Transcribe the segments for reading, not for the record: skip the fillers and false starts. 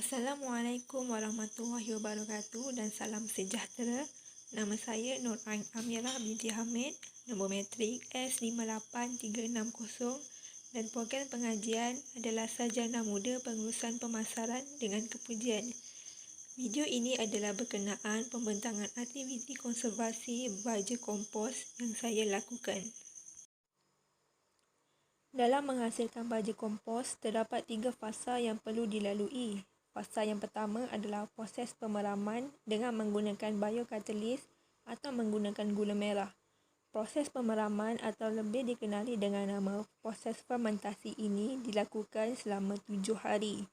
Assalamualaikum warahmatullahi wabarakatuh dan salam sejahtera. Nama saya Nur Ain Amirah binti Hamid, nombor matrik S58360 dan program pengajian adalah Sarjana Muda Pengurusan Pemasaran dengan kepujian. Video ini adalah berkenaan pembentangan aktiviti konservasi baja kompos yang saya lakukan. Dalam menghasilkan baja kompos, terdapat 3 fasa yang perlu dilalui. Fasa yang pertama adalah proses pemeraman dengan menggunakan biokatalis atau menggunakan gula merah. Proses pemeraman atau lebih dikenali dengan nama proses fermentasi ini dilakukan selama 7 hari.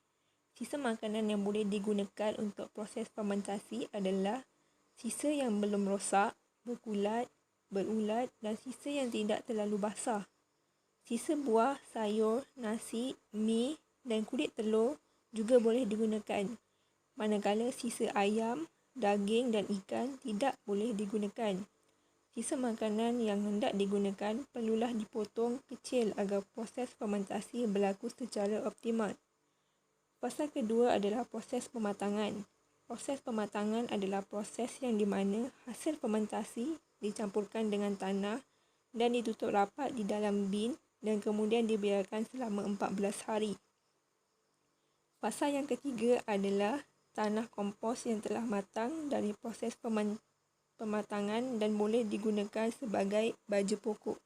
Sisa makanan yang boleh digunakan untuk proses fermentasi adalah sisa yang belum rosak, berkulat, berulat dan sisa yang tidak terlalu basah. Sisa buah, sayur, nasi, mi dan kulit telur juga boleh digunakan. Manakala sisa ayam, daging dan ikan tidak boleh digunakan. Sisa makanan yang hendak digunakan perlulah dipotong kecil agar proses fermentasi berlaku secara optimal. Fasa kedua adalah proses pematangan. Proses pematangan adalah proses yang di mana hasil fermentasi dicampurkan dengan tanah dan ditutup rapat di dalam bin dan kemudian dibiarkan selama 14 hari. Fasa yang ketiga adalah tanah kompos yang telah matang dari proses pematangan dan boleh digunakan sebagai baja pokok.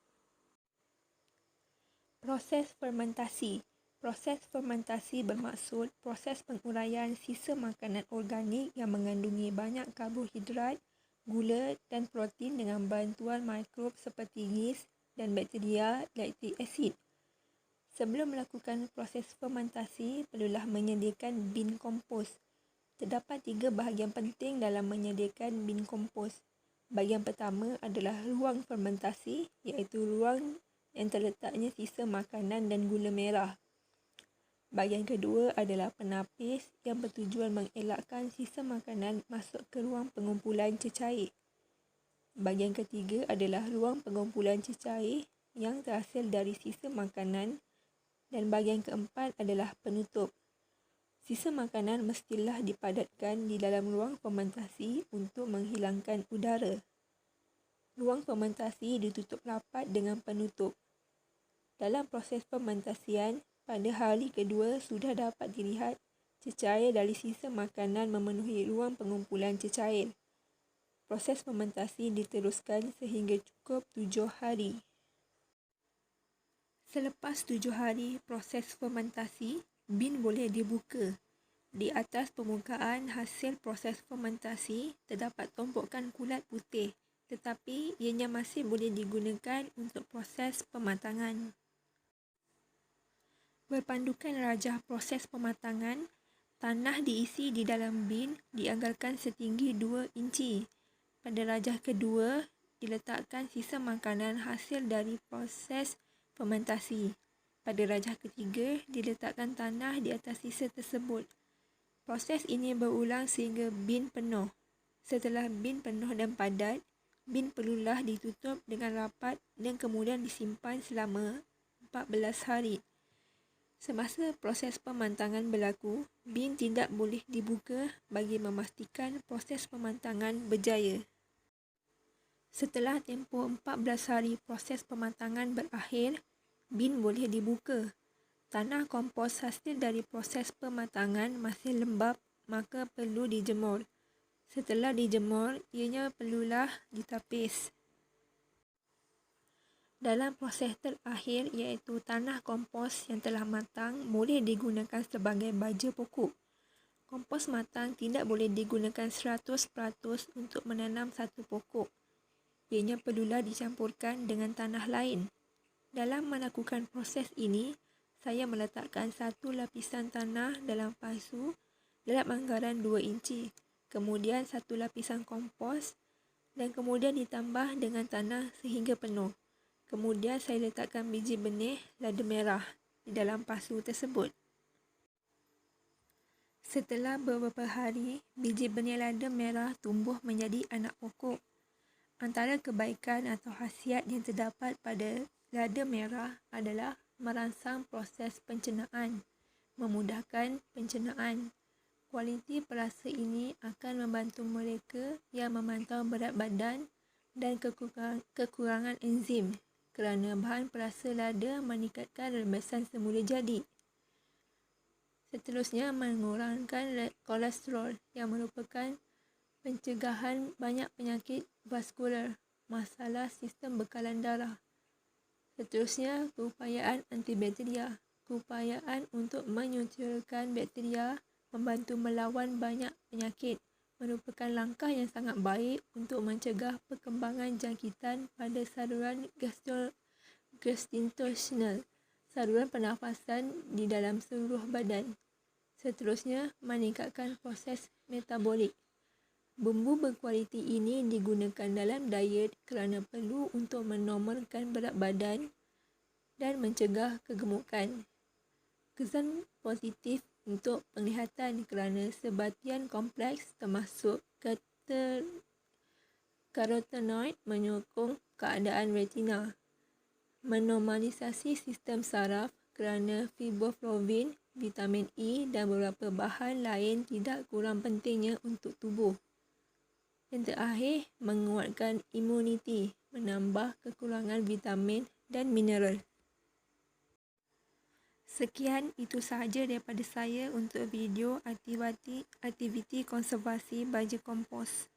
Proses fermentasi. Proses fermentasi bermaksud proses penguraian sisa makanan organik yang mengandungi banyak karbohidrat, gula dan protein dengan bantuan mikrob seperti yeast dan bakteria lactic acid. Sebelum melakukan proses fermentasi, perlulah menyediakan bin kompos. Terdapat 3 bahagian penting dalam menyediakan bin kompos. Bahagian pertama adalah ruang fermentasi, iaitu ruang yang terletaknya sisa makanan dan gula merah. Bahagian kedua adalah penapis yang bertujuan mengelakkan sisa makanan masuk ke ruang pengumpulan cecair. Bahagian ketiga adalah ruang pengumpulan cecair yang terhasil dari sisa makanan dan bahagian keempat adalah penutup. Sisa makanan mestilah dipadatkan di dalam ruang fermentasi untuk menghilangkan udara. Ruang fermentasi ditutup rapat dengan penutup. Dalam proses fermentasian, pada hari kedua sudah dapat dilihat cecair dari sisa makanan memenuhi ruang pengumpulan cecair. Proses fermentasi diteruskan sehingga cukup 7 hari. Selepas 7 hari proses fermentasi, bin boleh dibuka. Di atas permukaan hasil proses fermentasi terdapat tumpukan kulat putih, tetapi ianya masih boleh digunakan untuk proses pematangan. Berpandukan rajah proses pematangan, tanah diisi di dalam bin dianggarkan setinggi 2 inci. Pada rajah kedua, diletakkan sisa makanan hasil dari proses fermentasi. Pada rajah ketiga, diletakkan tanah di atas sisa tersebut. Proses ini berulang sehingga bin penuh. Setelah bin penuh dan padat, bin perlulah ditutup dengan rapat dan kemudian disimpan selama 14 hari. Semasa proses pematangan berlaku, bin tidak boleh dibuka bagi memastikan proses pematangan berjaya. Setelah tempoh 14 hari proses pematangan berakhir, bin boleh dibuka. Tanah kompos hasil dari proses pematangan masih lembap, maka perlu dijemur. Setelah dijemur, ianya perlulah ditapis. Dalam proses terakhir iaitu tanah kompos yang telah matang boleh digunakan sebagai baja pokok. Kompos matang tidak boleh digunakan 100% untuk menanam satu pokok. Ianya perlulah dicampurkan dengan tanah lain. Dalam melakukan proses ini, saya meletakkan satu lapisan tanah dalam pasu dalam anggaran 2 inci, kemudian satu lapisan kompos dan kemudian ditambah dengan tanah sehingga penuh. Kemudian saya letakkan biji benih lada merah di dalam pasu tersebut. Setelah beberapa hari, biji benih lada merah tumbuh menjadi anak pokok. Antara kebaikan atau khasiat yang terdapat pada lada merah adalah merangsang proses pencernaan, memudahkan pencernaan, Kualiti perasa ini akan membantu mereka yang memantau berat badan dan kekurangan enzim kerana bahan perasa lada meningkatkan rembesan semula jadi. Seterusnya, mengurangkan kolesterol yang merupakan pencegahan banyak penyakit vaskular, masalah sistem bekalan darah. Seterusnya, keupayaan antibakteria. Keupayaan untuk menyucikan bakteria membantu melawan banyak penyakit merupakan langkah yang sangat baik untuk mencegah perkembangan jangkitan pada saluran gastrointestinal, saluran pernafasan di dalam seluruh badan. Seterusnya, meningkatkan proses metabolik. Bumbu berkualiti ini digunakan dalam diet kerana perlu untuk menormalkan berat badan dan mencegah kegemukan. Kesan positif untuk penglihatan kerana sebatian kompleks termasuk karotenoid menyokong keadaan retina. Menormalisasi sistem saraf kerana riboflavin, vitamin E dan beberapa bahan lain tidak kurang pentingnya untuk tubuh. Yang terakhir, menguatkan imuniti, menambah kekurangan vitamin dan mineral. Sekian, itu sahaja daripada saya untuk video aktiviti konservasi baja kompos.